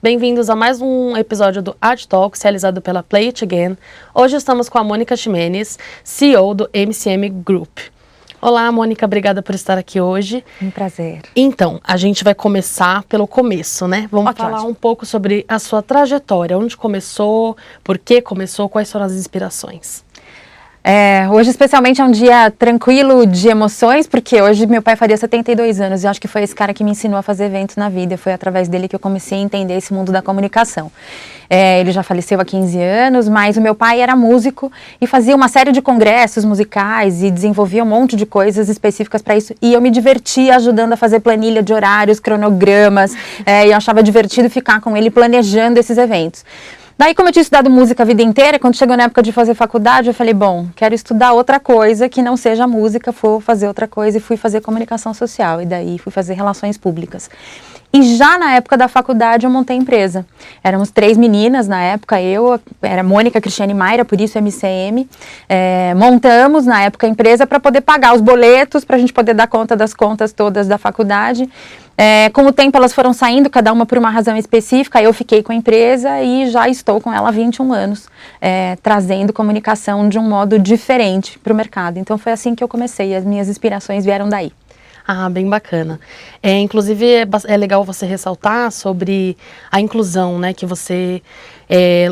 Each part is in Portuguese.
Bem-vindos a mais um episódio do Art Talks, realizado pela Play It Again. Hoje estamos com a Mônica Ximenes, CEO do MCM Group. Olá, Mônica, obrigada por estar aqui hoje. Um prazer. Então, a gente vai começar pelo começo, né? Vamos falar um pouco sobre a sua trajetória, onde começou, por que começou, quais foram as inspirações. Hoje especialmente é um dia tranquilo de emoções, porque hoje meu pai faria 72 anos e acho que foi esse cara que me ensinou a fazer eventos na vida. Foi através dele que eu comecei a entender esse mundo da comunicação. Ele já faleceu há 15 anos, mas o meu pai era músico e fazia uma série de congressos musicais e desenvolvia um monte de coisas específicas para isso. E eu me divertia ajudando a fazer planilha de horários, cronogramas, e eu achava divertido ficar com ele planejando esses eventos. Daí, como eu tinha estudado música a vida inteira, quando chegou na época de fazer faculdade, eu falei, bom, quero estudar outra coisa que não seja música, vou fazer outra coisa e fui fazer comunicação social, e daí fui fazer relações públicas. E já na época da faculdade eu montei empresa. Éramos 3 meninas na época, era Mônica, Cristiane e Mayra, por isso MCM. Montamos na época a empresa para poder pagar os boletos, para a gente poder dar conta das contas todas da faculdade. Com o tempo elas foram saindo, cada uma por uma razão específica, eu fiquei com a empresa e já estou com ela há 21 anos, trazendo comunicação de um modo diferente para o mercado. Então foi assim que eu comecei, as minhas inspirações vieram daí. Ah, bem bacana. Inclusive, é legal você ressaltar sobre a inclusão, né? Que você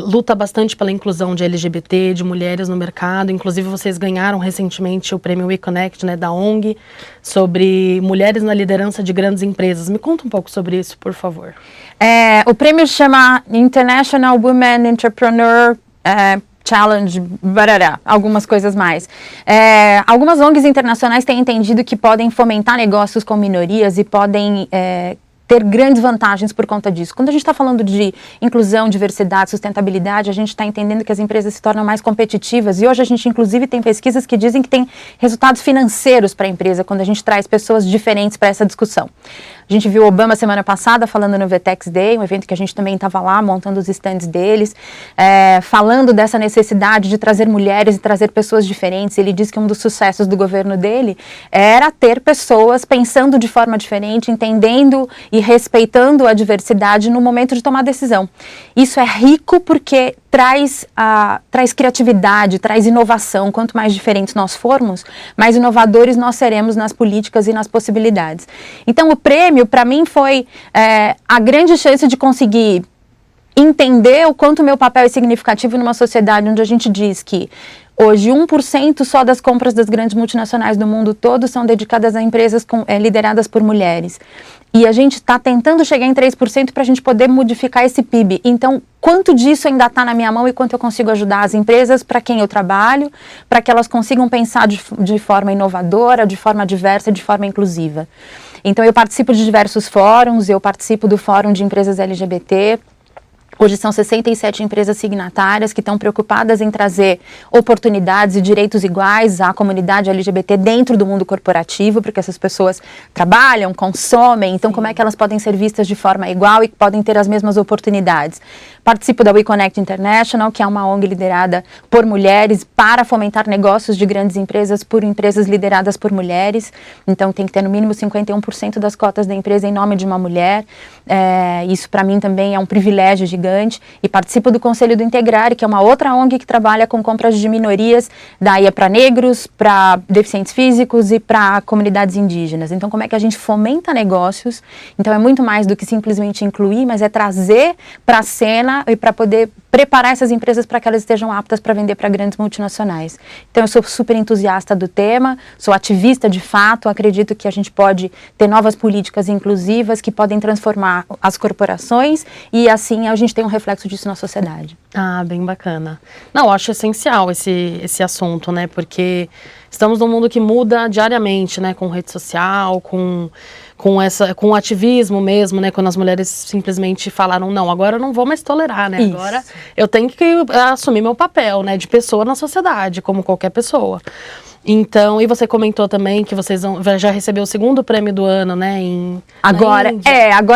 luta bastante pela inclusão de LGBT, de mulheres no mercado. Inclusive, vocês ganharam recentemente o prêmio WeConnect, né, da ONG, sobre mulheres na liderança de grandes empresas. Me conta um pouco sobre isso, por favor. O prêmio chama International Women Entrepreneur Challenge, algumas coisas mais. Algumas ONGs internacionais têm entendido que podem fomentar negócios com minorias e podem ter grandes vantagens por conta disso. Quando a gente está falando de inclusão, diversidade, sustentabilidade, a gente está entendendo que as empresas se tornam mais competitivas e hoje a gente inclusive tem pesquisas que dizem que tem resultados financeiros para a empresa quando a gente traz pessoas diferentes para essa discussão. A gente viu o Obama semana passada falando no VTEX Day, um evento que a gente também estava lá montando os stands deles, falando dessa necessidade de trazer mulheres e trazer pessoas diferentes. Ele disse que um dos sucessos do governo dele era ter pessoas pensando de forma diferente, entendendo e respeitando a diversidade no momento de tomar decisão. Isso é rico porque traz criatividade, traz inovação. Quanto mais diferentes nós formos, mais inovadores nós seremos nas políticas e nas possibilidades. Então o prêmio para mim foi a grande chance de conseguir entender o quanto o meu papel é significativo numa sociedade onde a gente diz que hoje 1% só das compras das grandes multinacionais do mundo todo são dedicadas a empresas lideradas por mulheres. E a gente está tentando chegar em 3% para a gente poder modificar esse PIB. Então, quanto disso ainda está na minha mão e quanto eu consigo ajudar as empresas para quem eu trabalho, para que elas consigam pensar de forma inovadora, de forma diversa, de forma inclusiva. Então, eu participo de diversos fóruns, eu participo do Fórum de Empresas LGBT. Hoje são 67 empresas signatárias que estão preocupadas em trazer oportunidades e direitos iguais à comunidade LGBT dentro do mundo corporativo, porque essas pessoas trabalham, consomem, então como é que elas podem ser vistas de forma igual e podem ter as mesmas oportunidades? Participo da WeConnect International, que é uma ONG liderada por mulheres para fomentar negócios de grandes empresas por empresas lideradas por mulheres. Então tem que ter no mínimo 51% das cotas da empresa em nome de uma mulher. Isso para mim também é um privilégio gigante. E participo do Conselho do Integrare, que é uma outra ONG que trabalha com compras de minorias, daí para negros, para deficientes físicos e para comunidades indígenas. Então, como é que a gente fomenta negócios? Então, é muito mais do que simplesmente incluir, mas é trazer para a cena e para poder preparar essas empresas para que elas estejam aptas para vender para grandes multinacionais. Então, eu sou super entusiasta do tema, sou ativista de fato, acredito que a gente pode ter novas políticas inclusivas que podem transformar as corporações e assim a gente tem um reflexo disso na sociedade. Ah, bem bacana. Não, eu acho essencial esse assunto, né, porque estamos num mundo que muda diariamente, né, com rede social, com o ativismo mesmo, né, quando as mulheres simplesmente falaram, não, agora eu não vou mais tolerar, né, agora eu tenho que assumir meu papel, né, de pessoa na sociedade, como qualquer pessoa. Então, e você comentou também que vocês já recebeu o segundo prêmio do ano, né? Agora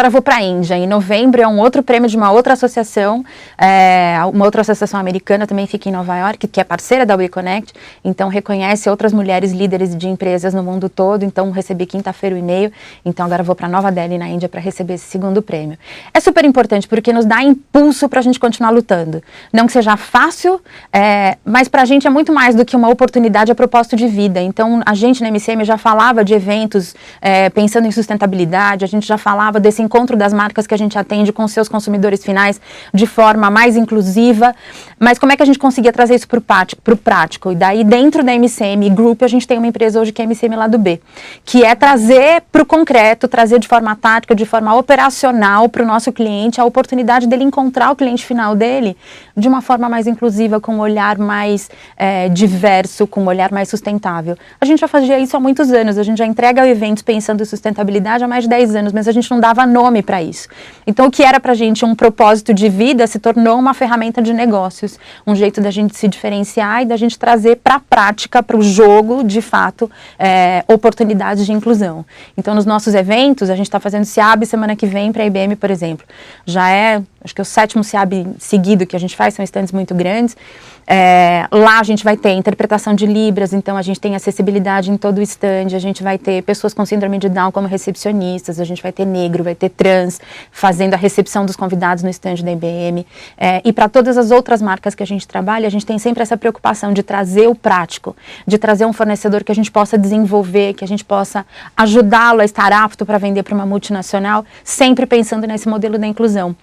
eu vou para a Índia. Em novembro é um outro prêmio de uma outra associação, uma outra associação americana também fica em Nova York, que é parceira da WeConnect, então reconhece outras mulheres líderes de empresas no mundo todo. Então recebi quinta-feira o e-mail, então agora eu vou para Nova Delhi, na Índia, para receber esse segundo prêmio. É super importante porque nos dá impulso para a gente continuar lutando. Não que seja fácil, mas para a gente é muito mais do que uma oportunidade a propósito de vida. Então, a gente na MCM já falava de eventos pensando em sustentabilidade, a gente já falava desse encontro das marcas que a gente atende com seus consumidores finais de forma mais inclusiva, mas como é que a gente conseguia trazer isso para o prático? E daí, dentro da MCM Group, a gente tem uma empresa hoje que é a MCM Lado B, que é trazer para o concreto, trazer de forma tática, de forma operacional para o nosso cliente a oportunidade dele encontrar o cliente final dele de uma forma mais inclusiva, com um olhar mais diverso, com um olhar mais sustentável. A gente já fazia isso há muitos anos, a gente já entrega eventos pensando em sustentabilidade há mais de 10 anos, mas a gente não dava nome para isso. Então, o que era para a gente um propósito de vida se tornou uma ferramenta de negócios, um jeito da gente se diferenciar e da gente trazer para a prática, para o jogo, de fato, oportunidades de inclusão. Então, nos nossos eventos, a gente está fazendo SEAB semana que vem para a IBM, por exemplo. Já acho que é o 7º SEAB seguido que a gente faz, são estandes muito grandes. Lá a gente vai ter interpretação de Libras, então a gente tem acessibilidade em todo o stand, a gente vai ter pessoas com síndrome de Down como recepcionistas, a gente vai ter negro, vai ter trans, fazendo a recepção dos convidados no stand da IBM. E para todas as outras marcas que a gente trabalha, a gente tem sempre essa preocupação de trazer o prático, de trazer um fornecedor que a gente possa desenvolver, que a gente possa ajudá-lo a estar apto para vender para uma multinacional, sempre pensando nesse modelo da inclusão,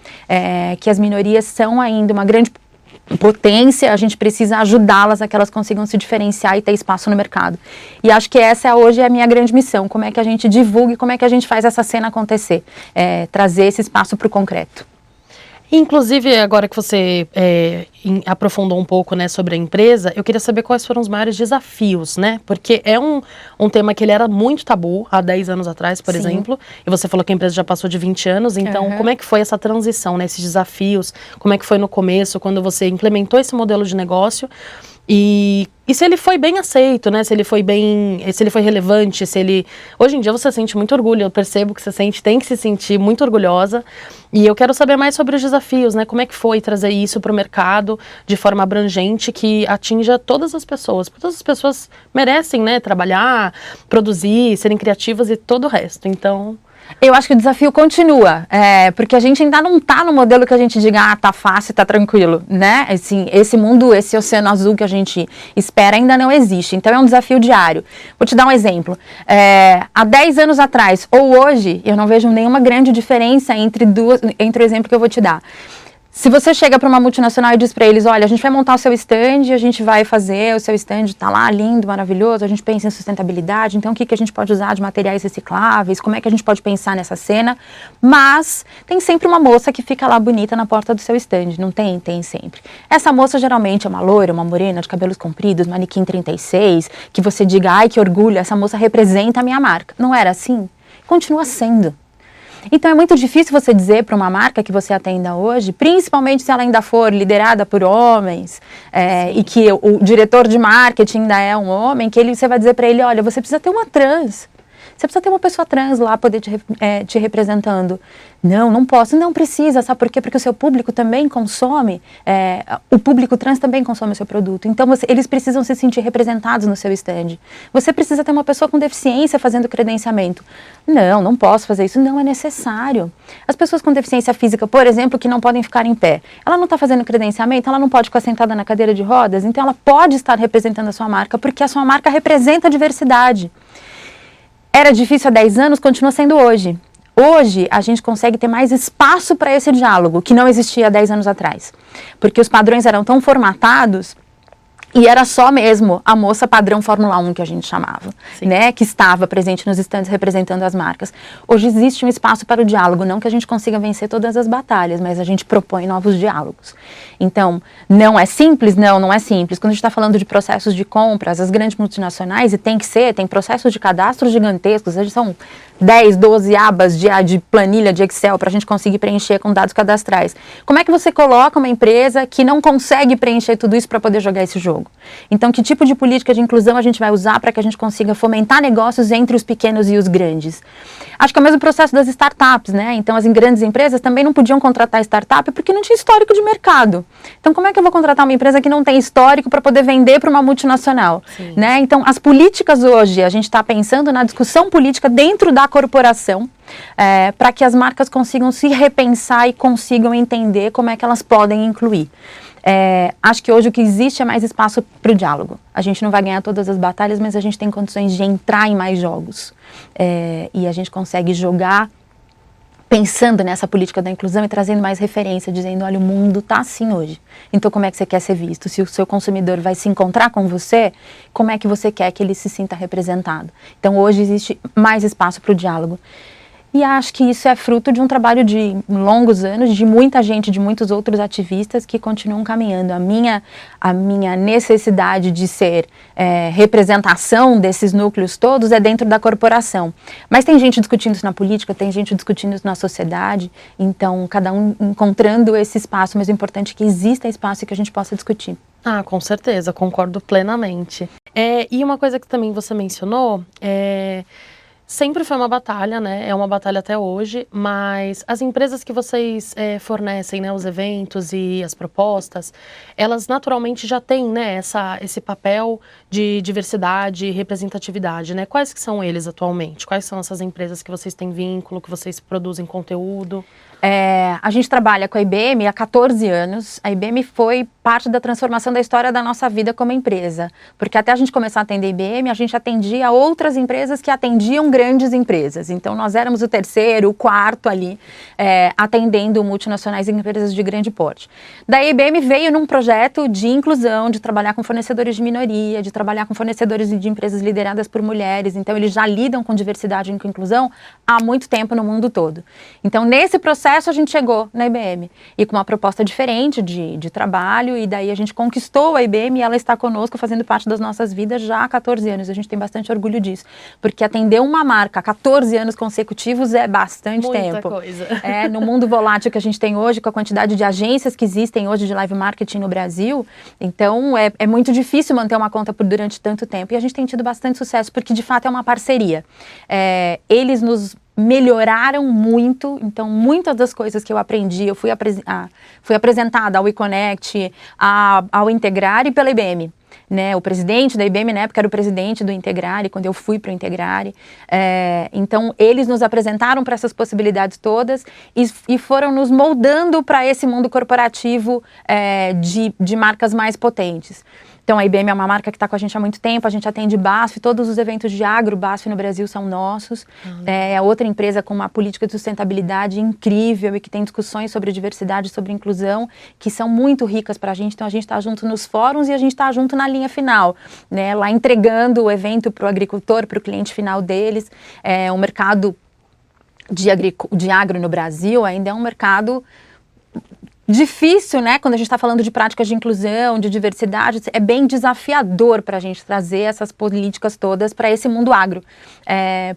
que as minorias são ainda uma grande potência, a gente precisa ajudá-las a que elas consigam se diferenciar e ter espaço no mercado. E acho que essa hoje é a minha grande missão, como é que a gente divulga e como é que a gente faz essa cena acontecer, trazer esse espaço para o concreto. Inclusive, agora que você aprofundou um pouco, né, sobre a empresa, eu queria saber quais foram os maiores desafios, né? Porque é um tema que ele era muito tabu há 10 anos atrás, por exemplo, e você falou que a empresa já passou de 20 anos, então como é que foi essa transição, né, esses desafios? Como é que foi no começo, quando você implementou esse modelo de negócio? E se ele foi bem aceito, né? Se ele foi relevante, Hoje em dia você sente muito orgulho, eu percebo que você tem que se sentir muito orgulhosa. E eu quero saber mais sobre os desafios, né? Como é que foi trazer isso para o mercado de forma abrangente, que atinja todas as pessoas. Porque todas as pessoas merecem, né? Trabalhar, produzir, serem criativas e todo o resto. Então... Eu acho que o desafio continua, porque a gente ainda não está no modelo que a gente diga, tá fácil, tá tranquilo, né? Assim, esse mundo, esse oceano azul que a gente espera ainda não existe, então é um desafio diário. Vou te dar um exemplo. Há 10 anos atrás ou hoje, eu não vejo nenhuma grande diferença entre o exemplo que eu vou te dar. Se você chega para uma multinacional e diz para eles, olha, a gente vai montar o seu stand, a gente vai fazer o seu stand, tá lá lindo, maravilhoso, a gente pensa em sustentabilidade, então o que a gente pode usar de materiais recicláveis, como é que a gente pode pensar nessa cena, mas tem sempre uma moça que fica lá bonita na porta do seu stand, não tem? Tem sempre. Essa moça geralmente é uma loira, uma morena, de cabelos compridos, manequim 36, que você diga, ai que orgulho, essa moça representa a minha marca. Não era assim? Continua sendo. Então é muito difícil você dizer para uma marca que você atenda hoje, principalmente se ela ainda for liderada por homens, e que o diretor de marketing ainda é um homem, que você vai dizer para ele, olha, você precisa ter uma trans. Você precisa ter uma pessoa trans lá poder te representando. Não posso. Não precisa, sabe por quê? Porque o seu público também consome, o público trans também consome o seu produto. Então, eles precisam se sentir representados no seu stand. Você precisa ter uma pessoa com deficiência fazendo credenciamento. Não posso fazer isso. Não é necessário. As pessoas com deficiência física, por exemplo, que não podem ficar em pé, ela não está fazendo credenciamento, ela não pode ficar sentada na cadeira de rodas, então ela pode estar representando a sua marca, porque a sua marca representa a diversidade. Era difícil há 10 anos, continua sendo hoje. Hoje, a gente consegue ter mais espaço para esse diálogo, que não existia há 10 anos atrás. Porque os padrões eram tão formatados e era só mesmo a moça padrão Fórmula 1 que a gente chamava, né? Que estava presente nos stands representando as marcas. Hoje existe um espaço para o diálogo, não que a gente consiga vencer todas as batalhas, mas a gente propõe novos diálogos. Então, não é simples? Não é simples. Quando a gente está falando de processos de compras, as grandes multinacionais, e tem processos de cadastro gigantescos, são 10, 12 abas de planilha de Excel para a gente conseguir preencher com dados cadastrais. Como é que você coloca uma empresa que não consegue preencher tudo isso para poder jogar esse jogo? diálogo. Então, que tipo de política de inclusão a gente vai usar para que a gente consiga fomentar negócios entre os pequenos e os grandes? Acho que é o mesmo processo das startups, né? Então, as grandes empresas também não podiam contratar startup porque não tinha histórico de mercado. Então, como é que eu vou contratar uma empresa que não tem histórico para poder vender para uma multinacional? Né? Então, as políticas hoje, a gente está pensando na discussão política dentro da corporação, para que as marcas consigam se repensar e consigam entender como é que elas podem incluir. Acho que hoje o que existe é mais espaço para o diálogo. A gente não vai ganhar todas as batalhas, mas a gente tem condições de entrar em mais jogos. E a gente consegue jogar pensando nessa política da inclusão e trazendo mais referência, dizendo, olha, o mundo está assim hoje. Então, como é que você quer ser visto? Se o seu consumidor vai se encontrar com você, como é que você quer que ele se sinta representado? Então, hoje existe mais espaço para o diálogo. E acho que isso é fruto de um trabalho de longos anos, de muita gente, de muitos outros ativistas que continuam caminhando. A minha necessidade de ser representação desses núcleos todos é dentro da corporação. Mas tem gente discutindo isso na política, tem gente discutindo isso na sociedade, então cada um encontrando esse espaço, mas o importante é que exista espaço e que a gente possa discutir. Ah, com certeza, concordo plenamente. E uma coisa que também você mencionou sempre foi uma batalha, né? É uma batalha até hoje, mas as empresas que vocês fornecem, né, os eventos e as propostas, elas naturalmente já têm, né, esse papel de diversidade e representatividade, né? Quais que são eles atualmente? Quais são essas empresas que vocês têm vínculo, que vocês produzem conteúdo? A gente trabalha com a IBM há 14 anos. A IBM foi parte da transformação da história da nossa vida como empresa. Porque até a gente começar a atender a IBM, a gente atendia outras empresas que atendiam grandes empresas. Então, nós éramos o terceiro, o quarto ali, atendendo multinacionais e empresas de grande porte. Daí a IBM veio num projeto de inclusão, de trabalhar com fornecedores de minoria, de trabalhar com fornecedores de empresas lideradas por mulheres. Então, eles já lidam com diversidade e com inclusão há muito tempo no mundo todo. Então, nesse processo, a gente chegou na IBM e com uma proposta diferente de trabalho, e daí a gente conquistou a IBM e ela está conosco fazendo parte das nossas vidas já há 14 anos. A gente tem bastante orgulho disso, porque atender uma marca há 14 anos consecutivos é bastante tempo. Muita coisa. No mundo volátil que a gente tem hoje, com a quantidade de agências que existem hoje de live marketing no Brasil, então é muito difícil manter uma conta durante tanto tempo, e a gente tem tido bastante sucesso, porque de fato é uma parceria. Eles nos melhoraram muito, então muitas das coisas que eu aprendi, eu fui apresentada ao eConnect, ao Integrare pela IBM. Né, o presidente da IBM na época era o presidente do Integrare, quando eu fui para o Integrare. Então, eles nos apresentaram para essas possibilidades todas e foram nos moldando para esse mundo corporativo de marcas mais potentes. Então, a IBM é uma marca que está com a gente há muito tempo, a gente atende BASF, todos os eventos de agro BASF no Brasil são nossos. É outra empresa com uma política de sustentabilidade incrível e que tem discussões sobre diversidade, sobre inclusão, que são muito ricas para a gente. Então, a gente está junto nos fóruns e a gente está junto na linha final, né? Lá entregando o evento para o agricultor, para o cliente final deles. O mercado de agro no Brasil ainda é um mercado difícil, né? Quando a gente está falando de práticas de inclusão, de diversidade, é bem desafiador para a gente trazer essas políticas todas para esse mundo agro.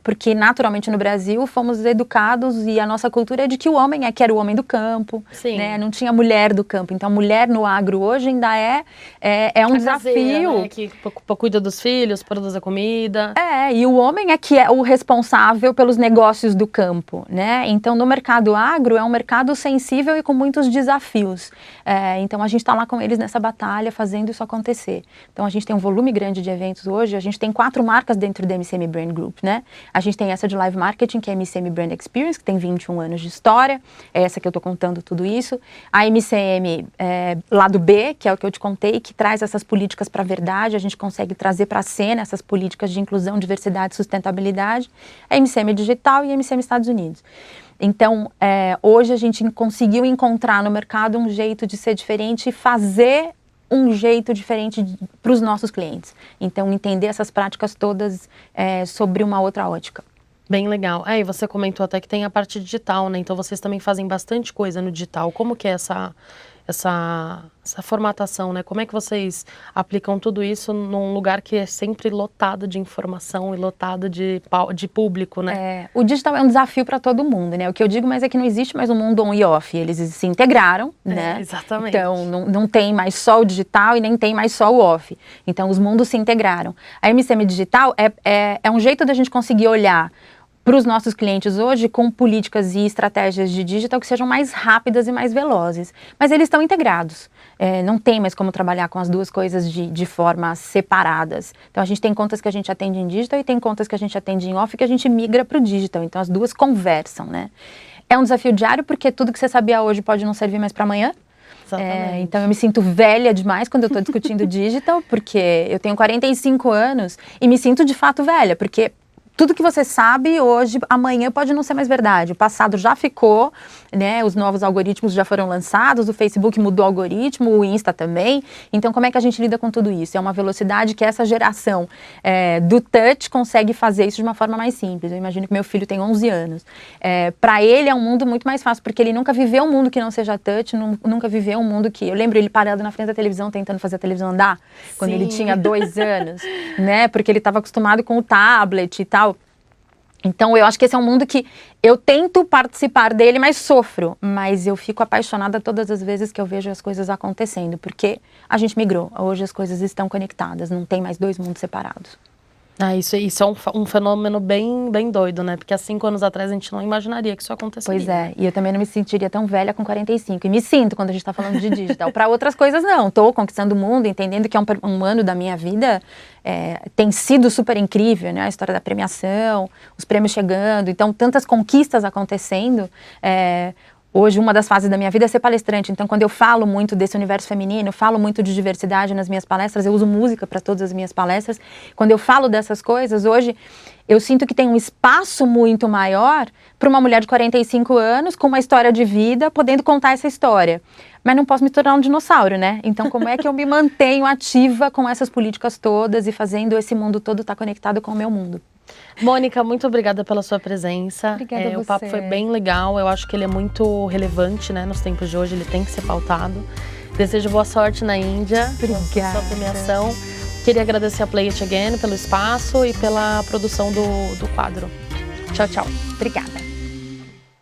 Porque, naturalmente, no Brasil, fomos educados e a nossa cultura é de que o homem que era o homem do campo, né? Não tinha mulher do campo. Então, a mulher no agro hoje ainda é um desafio. Caseira, né? Que cuida dos filhos, produz a comida. E o homem é que é o responsável pelos negócios do campo, né? Então, no mercado agro, é um mercado sensível e com muitos desafios. Então a gente está lá com eles nessa batalha, fazendo isso acontecer. Então a gente tem um volume grande de eventos hoje, a gente tem 4 marcas dentro da MCM Brand Group, né? A gente tem essa de live marketing, que é a MCM Brand Experience, que tem 21 anos de história, é essa que eu estou contando tudo isso. A MCM Lado B, que é o que eu te contei, que traz essas políticas para a verdade, a gente consegue trazer para a cena essas políticas de inclusão, diversidade e sustentabilidade. A MCM Digital e a MCM Estados Unidos. Então, hoje a gente conseguiu encontrar no mercado um jeito de ser diferente e fazer um jeito diferente para os nossos clientes. Então, entender essas práticas todas sobre uma outra ótica. Bem legal. E você comentou até que tem a parte digital, né? Então, vocês também fazem bastante coisa no digital. Como que é essa formatação, né? Como é que vocês aplicam tudo isso num lugar que é sempre lotado de informação e lotado de público, né? O digital é um desafio para todo mundo, né? O que eu digo mais é que não existe mais um mundo on e off, eles se integraram, né? Exatamente. Então, não tem mais só o digital e nem tem mais só o off. Então, os mundos se integraram. A MCM Digital é um jeito da gente conseguir olhar para os nossos clientes hoje com políticas e estratégias de digital que sejam mais rápidas e mais velozes. Mas eles estão integrados. Não tem mais como trabalhar com as duas coisas de forma separadas. Então, a gente tem contas que a gente atende em digital e tem contas que a gente atende em off que a gente migra para o digital. Então, as duas conversam, né? É um desafio diário porque tudo que você sabia hoje pode não servir mais para amanhã. Então, eu me sinto velha demais quando eu estou discutindo digital, porque eu tenho 45 anos e me sinto de fato velha, porque tudo que você sabe hoje, amanhã pode não ser mais verdade. O passado já ficou, né? Os novos algoritmos já foram lançados, o Facebook mudou o algoritmo, o Insta também. Então, como é que a gente lida com tudo isso? É uma velocidade que essa geração do touch consegue fazer isso de uma forma mais simples. Eu imagino que meu filho tem 11 anos. Para ele é um mundo muito mais fácil, porque ele nunca viveu um mundo que não seja touch, nunca viveu um mundo que... Eu lembro ele parado na frente da televisão, tentando fazer a televisão andar, quando ele tinha 2 anos, né? Porque ele estava acostumado com o tablet e tal. Então, eu acho que esse é um mundo que eu tento participar dele, mas sofro. Mas eu fico apaixonada todas as vezes que eu vejo as coisas acontecendo, porque a gente migrou. Hoje as coisas estão conectadas, não tem mais 2 mundos separados. Isso é um fenômeno bem, bem doido, né? Porque há 5 anos atrás a gente não imaginaria que isso aconteceria. Pois é, e eu também não me sentiria tão velha com 45. E me sinto quando a gente está falando de digital. Para outras coisas, não. Estou conquistando o mundo, entendendo que é um ano da minha vida. Tem sido super incrível, né? A história da premiação, os prêmios chegando. Então, tantas conquistas acontecendo. Hoje, uma das fases da minha vida é ser palestrante. Então, quando eu falo muito desse universo feminino, eu falo muito de diversidade nas minhas palestras, eu uso música para todas as minhas palestras. Quando eu falo dessas coisas, hoje, eu sinto que tem um espaço muito maior para uma mulher de 45 anos, com uma história de vida, podendo contar essa história. Mas não posso me tornar um dinossauro, né? Então, como é que eu me mantenho ativa com essas políticas todas e fazendo esse mundo todo estar conectado com o meu mundo? Mônica, muito obrigada pela sua presença. Obrigada a você. O papo foi bem legal, eu acho que ele é muito relevante, né, nos tempos de hoje, ele tem que ser pautado. Desejo boa sorte na Índia, obrigada. Sua premiação. Queria agradecer a Play It Again pelo espaço e pela produção do quadro. Tchau, tchau. Obrigada.